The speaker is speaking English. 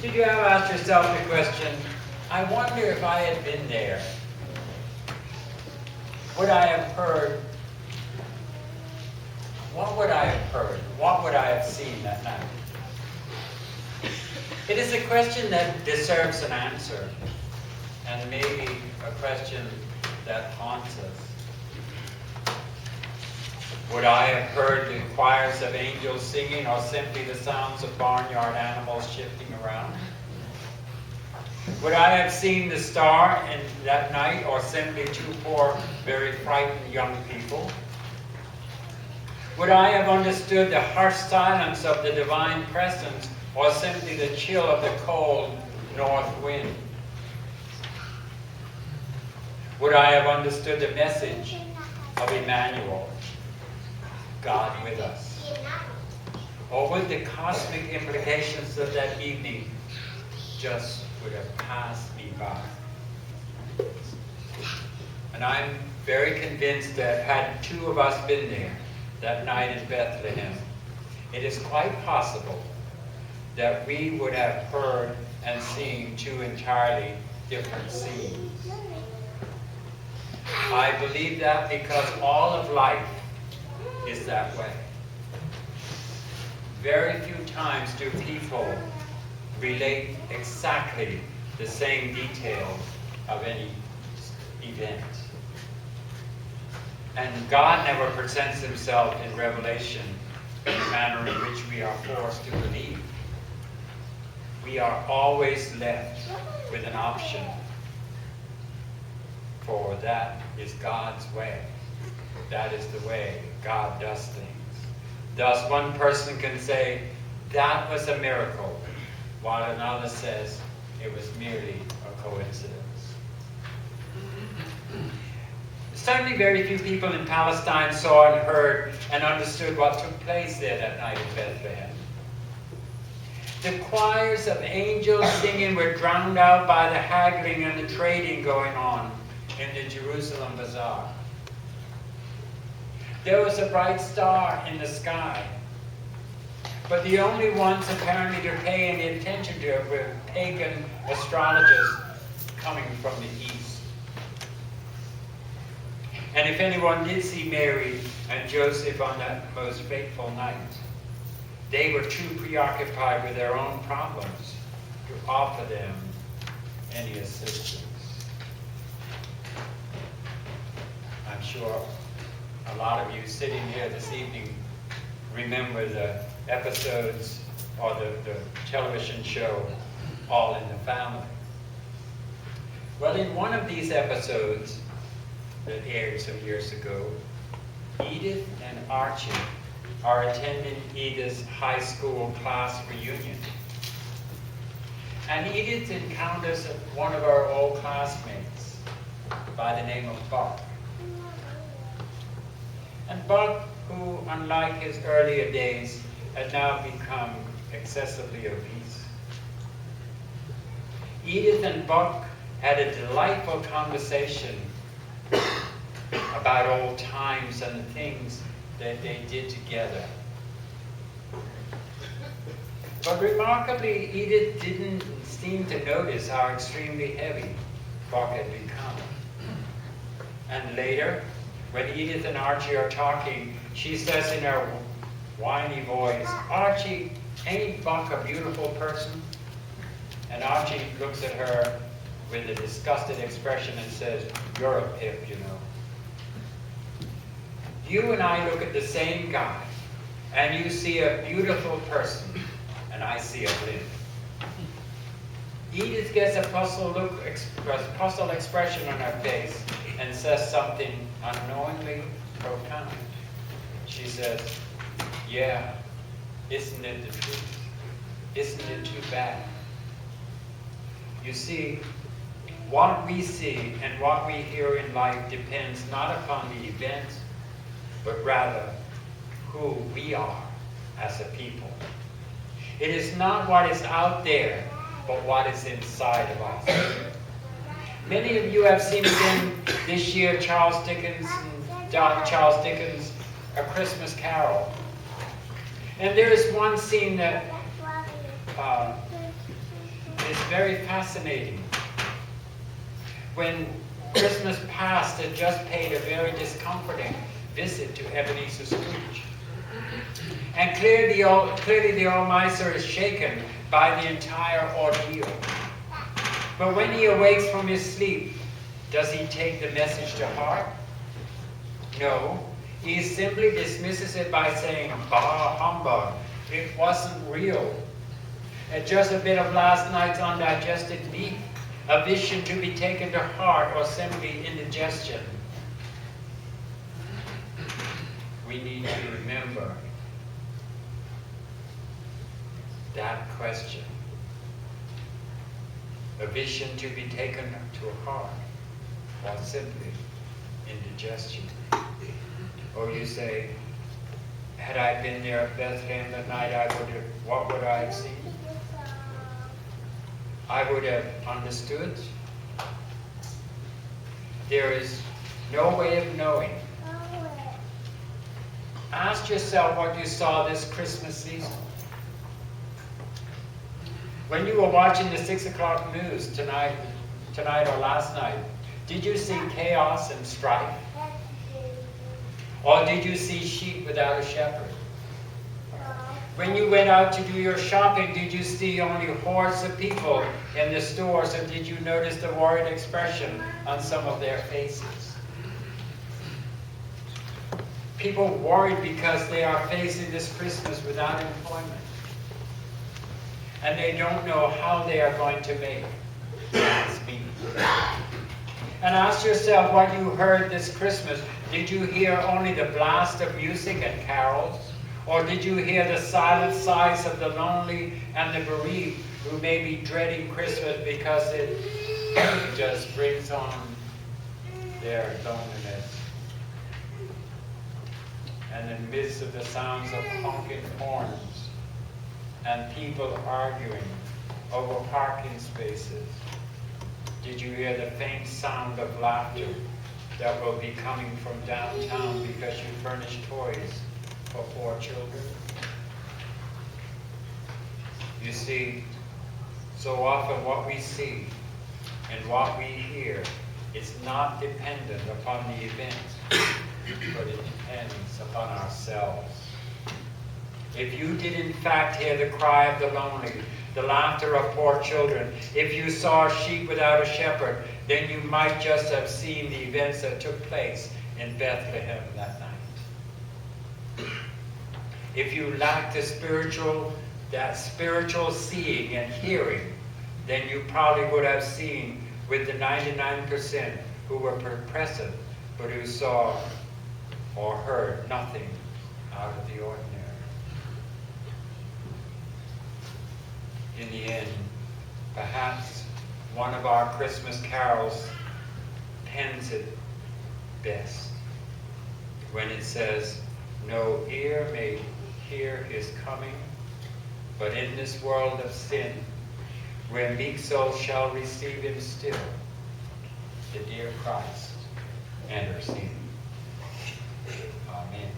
Did you ever ask yourself the question, I wonder if I had been there, would I have heard, what would I have heard? What would I have seen that night? It is a question that deserves an answer, and maybe a question that haunts us. Would I have heard the choirs of angels singing, or simply the sounds of barnyard animals shifting around? Would I have seen the star in that night, or simply two poor, very frightened young people? Would I have understood the harsh silence of the divine presence, or simply the chill of the cold north wind? Would I have understood the message of Emmanuel, God with us? Or would the cosmic implications of that evening just would have passed me by? And I'm very convinced that had two of us been there that night in Bethlehem, it is quite possible that we would have heard and seen two entirely different scenes. I believe that because all of life is that way. Very few times do people relate exactly the same details of any event. And God never presents himself in Revelation in the manner in which we are forced to believe. We are always left with an option, for that is God's way. That is the way God does things. Thus, one person can say, that was a miracle, while another says it was merely a coincidence. Certainly very few people in Palestine saw and heard and understood what took place there that night in Bethlehem. The choirs of angels singing were drowned out by the haggling and the trading going on in the Jerusalem bazaar. There was a bright star in the sky, but the only ones apparently to pay any attention to it were pagan astrologers coming from the east. And if anyone did see Mary and Joseph on that most fateful night, they were too preoccupied with their own problems to offer them any assistance. I'm sure a lot of you sitting here this evening remember the episodes or the television show All in the Family. Well, in one of these episodes that aired some years ago, Edith and Archie are attending Edith's high school class reunion. And Edith encounters one of her old classmates by the name of Buck. And Buck, who, unlike his earlier days, had now become excessively obese. Edith and Buck had a delightful conversation about old times and the things that they did together. But remarkably, Edith didn't seem to notice how extremely heavy Buck had become. And later, when Edith and Archie are talking, she says in her whiny voice, "Archie, ain't Buck a beautiful person?" And Archie looks at her with a disgusted expression and says, "You're a pip, you know. You and I look at the same guy, and you see a beautiful person, and I see a blimp." Edith gets a puzzled expression on her face and says something unknowingly profound. She says, "Yeah, isn't it the truth? Isn't it too bad?" You see, what we see and what we hear in life depends not upon the events, but rather who we are as a people. It is not what is out there, but what is inside of us. Many of you have seen again this year Charles Dickens' A Christmas Carol. And there is one scene that is very fascinating. When Christmas passed, it just paid a very discomforting visit to Ebenezer Scrooge. And clearly the old miser is shaken by the entire ordeal. But when he awakes from his sleep, does he take the message to heart? No. He simply dismisses it by saying, bah, humbug, it wasn't real. It's just a bit of last night's undigested meat, a vision to be taken to heart, or simply indigestion. We need to remember that question. A vision to be taken to heart, or simply indigestion. Or you say, had I been there at Bethlehem that night, what would I have seen? I would have understood. There is no way of knowing. Ask yourself what you saw this Christmas season. When you were watching the 6 o'clock news tonight or last night, did you see chaos and strife? Or did you see sheep without a shepherd? When you went out to do your shopping, did you see only hordes of people in the stores, or did you notice the worried expression on some of their faces? People worried because they are facing this Christmas without employment. And they don't know how they are going to make ends meet. And ask yourself what you heard this Christmas. Did you hear only the blast of music and carols? Or did you hear the silent sighs of the lonely and the bereaved who may be dreading Christmas because it just brings on their loneliness? And in the midst of the sounds of honking horns and people arguing over parking spaces, did you hear the faint sound of laughter that will be coming from downtown because you furnished toys for 4 children? You see, so often what we see and what we hear is not dependent upon the event, but it depends upon ourselves. If you did in fact hear the cry of the lonely, the laughter of poor children, if you saw a sheep without a shepherd, then you might just have seen the events that took place in Bethlehem that night. If you lacked that spiritual seeing and hearing, then you probably would have seen with the 99% who were present, but who saw or heard nothing out of the ordinary. In the end, perhaps one of our Christmas carols pens it best when it says, "No ear may hear his coming, but in this world of sin, where meek souls shall receive him still, the dear Christ enters in." Amen.